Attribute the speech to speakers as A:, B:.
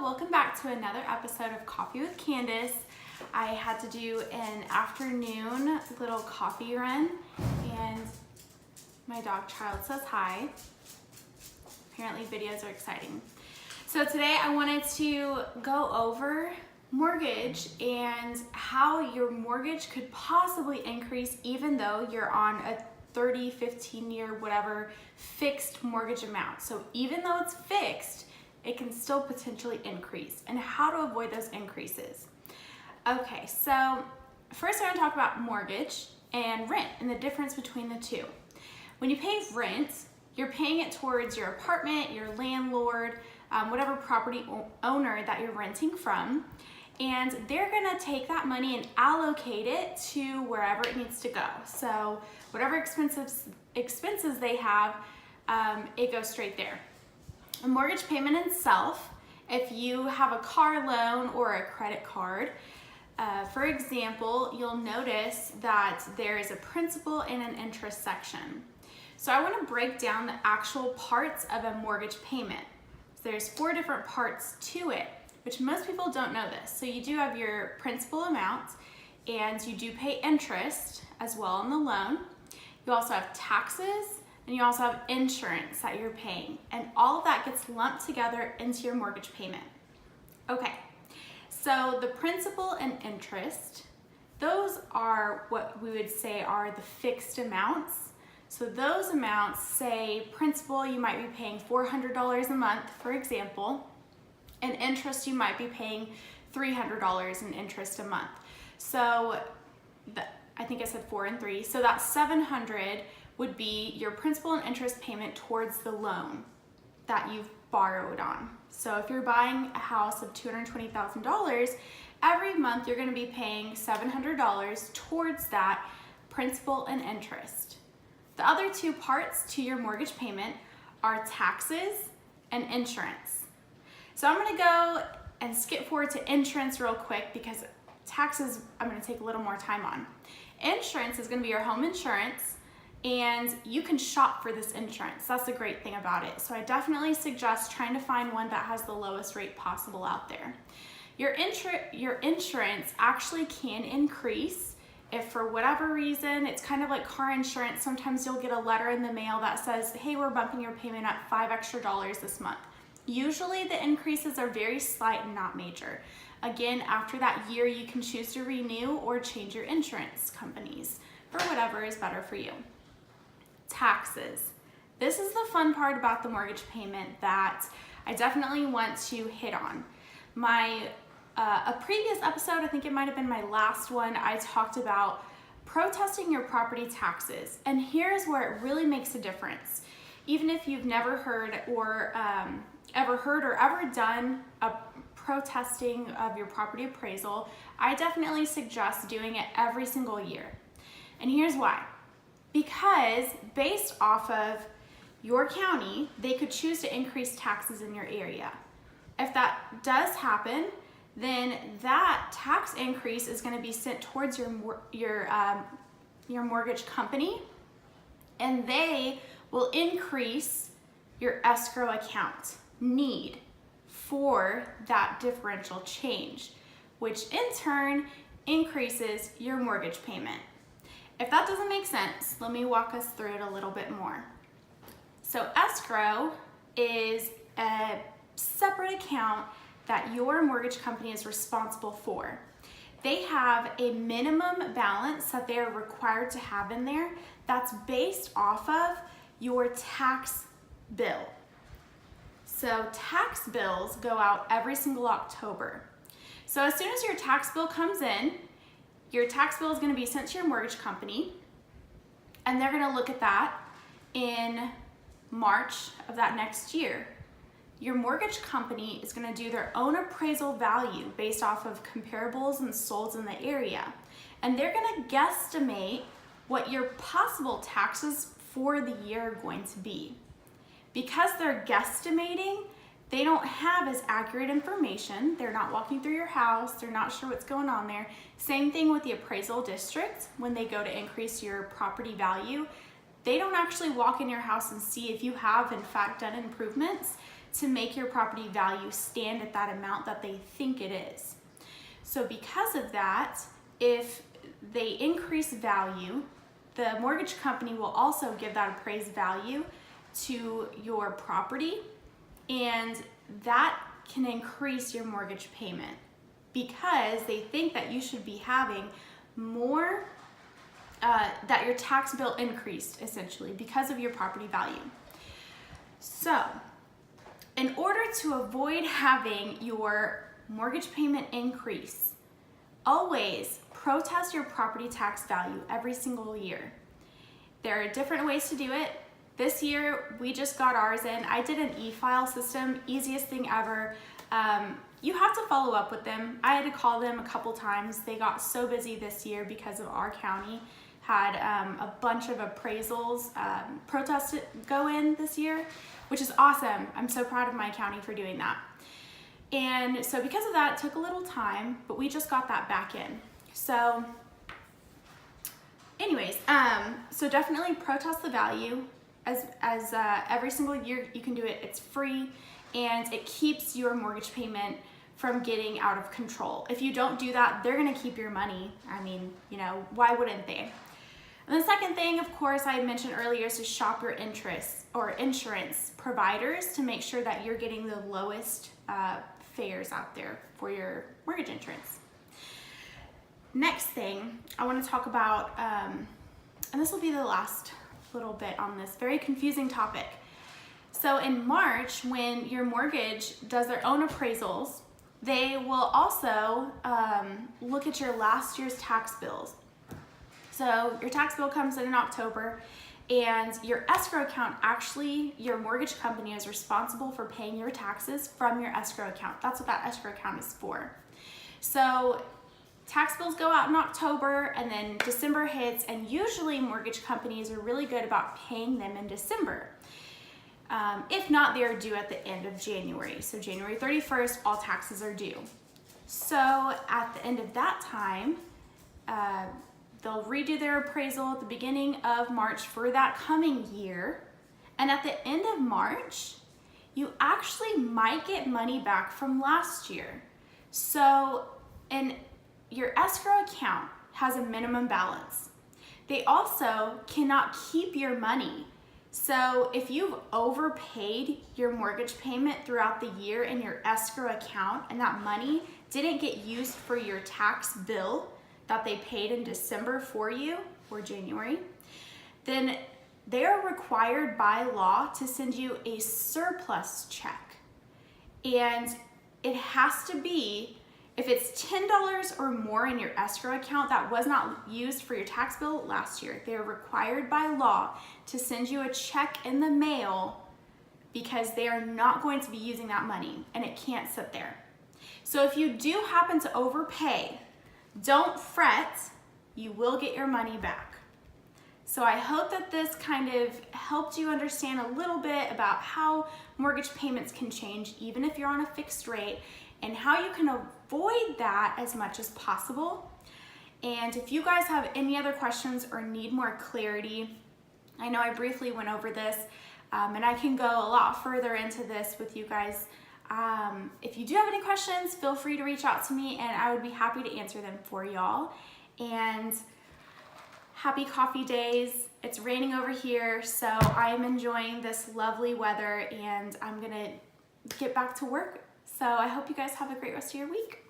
A: welcome back to another episode of Coffee with Candace. I had to do an afternoon little coffee run and my dog Child says hi. Apparently videos are exciting. So today I wanted to go over mortgage and how your mortgage could possibly increase even though you're on a 30, 15 year, whatever, fixed mortgage amount. So even though it's fixed, it can still potentially increase, and how to avoid those increases. Okay, so first I'm going to talk about mortgage and rent and the difference between the two. When you pay rent, you're paying it towards your apartment, your landlord, whatever property owner that you're renting from, and they're going to take that money and allocate it to wherever it needs to go. So whatever expenses they have, it goes straight there. A mortgage payment itself, if you have a car loan or a credit card, for example, you'll notice that there is a principal and an interest section. So I want to break down the actual parts of a mortgage payment. So there's 4 different parts to it, which most people don't know this. So you do have your principal amount, and you do pay interest as well on the loan. You also have taxes, and you also have insurance that you're paying, and all of that gets lumped together into your mortgage payment. Okay, so the principal and interest, those are what we would say are the fixed amounts. So those amounts, say principal, you might be paying $400 a month, for example, and interest, you might be paying $300 in interest a month. So I think I said 4 and 3, so that $700 would be your principal and interest payment towards the loan that you've borrowed on. So if you're buying a house of $220,000, every month you're going to be paying $700 towards that principal and interest. The other 2 parts to your mortgage payment are taxes and insurance. So I'm going to go and skip forward to insurance real quick because taxes I'm going to take a little more time on. Insurance is going to be your home insurance, and you can shop for this insurance. That's the great thing about it. So I definitely suggest trying to find one that has the lowest rate possible out there. Your insurance actually can increase if for whatever reason, it's kind of like car insurance. Sometimes you'll get a letter in the mail that says, hey, we're bumping your payment up $5 extra this month. Usually the increases are very slight and not major. Again, after that year, you can choose to renew or change your insurance companies for whatever is better for you. Taxes. This is the fun part about the mortgage payment that I definitely want to hit on. A previous episode, I think it might have been my last one, I talked about protesting your property taxes. And here's where it really makes a difference. Even if you've never heard or ever done a protesting of your property appraisal, I definitely suggest doing it every single year. And here's why. Because based off of your county, they could choose to increase taxes in your area. If that does happen, then that tax increase is going to be sent towards your mortgage company, and they will increase your escrow account need for that differential change, which in turn increases your mortgage payment. If that doesn't make sense, let me walk us through it a little bit more. So escrow is a separate account that your mortgage company is responsible for. They have a minimum balance that they are required to have in there that's based off of your tax bill. So tax bills go out every single October. So as soon as your tax bill comes in, your tax bill is going to be sent to your mortgage company, and they're going to look at that in March of that next year. Your mortgage company is going to do their own appraisal value based off of comparables and solds in the area. And they're going to guesstimate what your possible taxes for the year are going to be. Because they're guesstimating, they don't have as accurate information. They're not walking through your house. They're not sure what's going on there. Same thing with the appraisal district. When they go to increase your property value, they don't actually walk in your house and see if you have in fact done improvements. to make your property value stand at that amount that they think it is. So because of that, if they increase value, the mortgage company will also give that appraised value to your property, and that can increase your mortgage payment because they think that you should be having more, that your tax bill increased essentially because of your property value. So in order to avoid having your mortgage payment increase, always protest your property tax value every single year. There are different ways to do it. This year, we just got ours in. I did an e-file system, easiest thing ever. You have to follow up with them. I had to call them a couple times. They got so busy this year because of our county had a bunch of appraisals, protests go in this year, which is awesome. I'm so proud of my county for doing that. And so because of that, it took a little time, but we just got that back in. So anyways, so definitely protest the value as every single year you can do it. It's free and it keeps your mortgage payment from getting out of control. If you don't do that, they're gonna keep your money. I mean, you know, why wouldn't they? And the second thing, of course, I mentioned earlier is to shop your interests or insurance providers to make sure that you're getting the lowest fares out there for your mortgage insurance. Next thing I want to talk about, and this will be the last little bit on this very confusing topic. So in March, when your mortgage does their own appraisals, they will also look at your last year's tax bills. So your tax bill comes in October, and your escrow account, actually your mortgage company is responsible for paying your taxes from your escrow account. That's what that escrow account is for. So tax bills go out in October and then December hits, and usually mortgage companies are really good about paying them in December. If not, they're due at the end of January. So January 31st, all taxes are due. So at the end of that time, they'll redo their appraisal at the beginning of March for that coming year. And at the end of March, you actually might get money back from last year. So, and your escrow account has a minimum balance. They also cannot keep your money. So if you've overpaid your mortgage payment throughout the year in your escrow account and that money didn't get used for your tax bill that they paid in December for you or January, then they are required by law to send you a surplus check. And it has to be, if it's $10 or more in your escrow account that was not used for your tax bill last year, they're required by law to send you a check in the mail because they are not going to be using that money and it can't sit there. So if you do happen to overpay, don't fret, you will get your money back. So I hope that this kind of helped you understand a little bit about how mortgage payments can change even if you're on a fixed rate, and how you can avoid that as much as possible. And if you guys have any other questions or need more clarity, I know I briefly went over this, and I can go a lot further into this with you guys. If you do have any questions, feel free to reach out to me and I would be happy to answer them for y'all. And happy coffee days. It's raining over here, so I am enjoying this lovely weather and I'm gonna get back to work. So I hope you guys have a great rest of your week.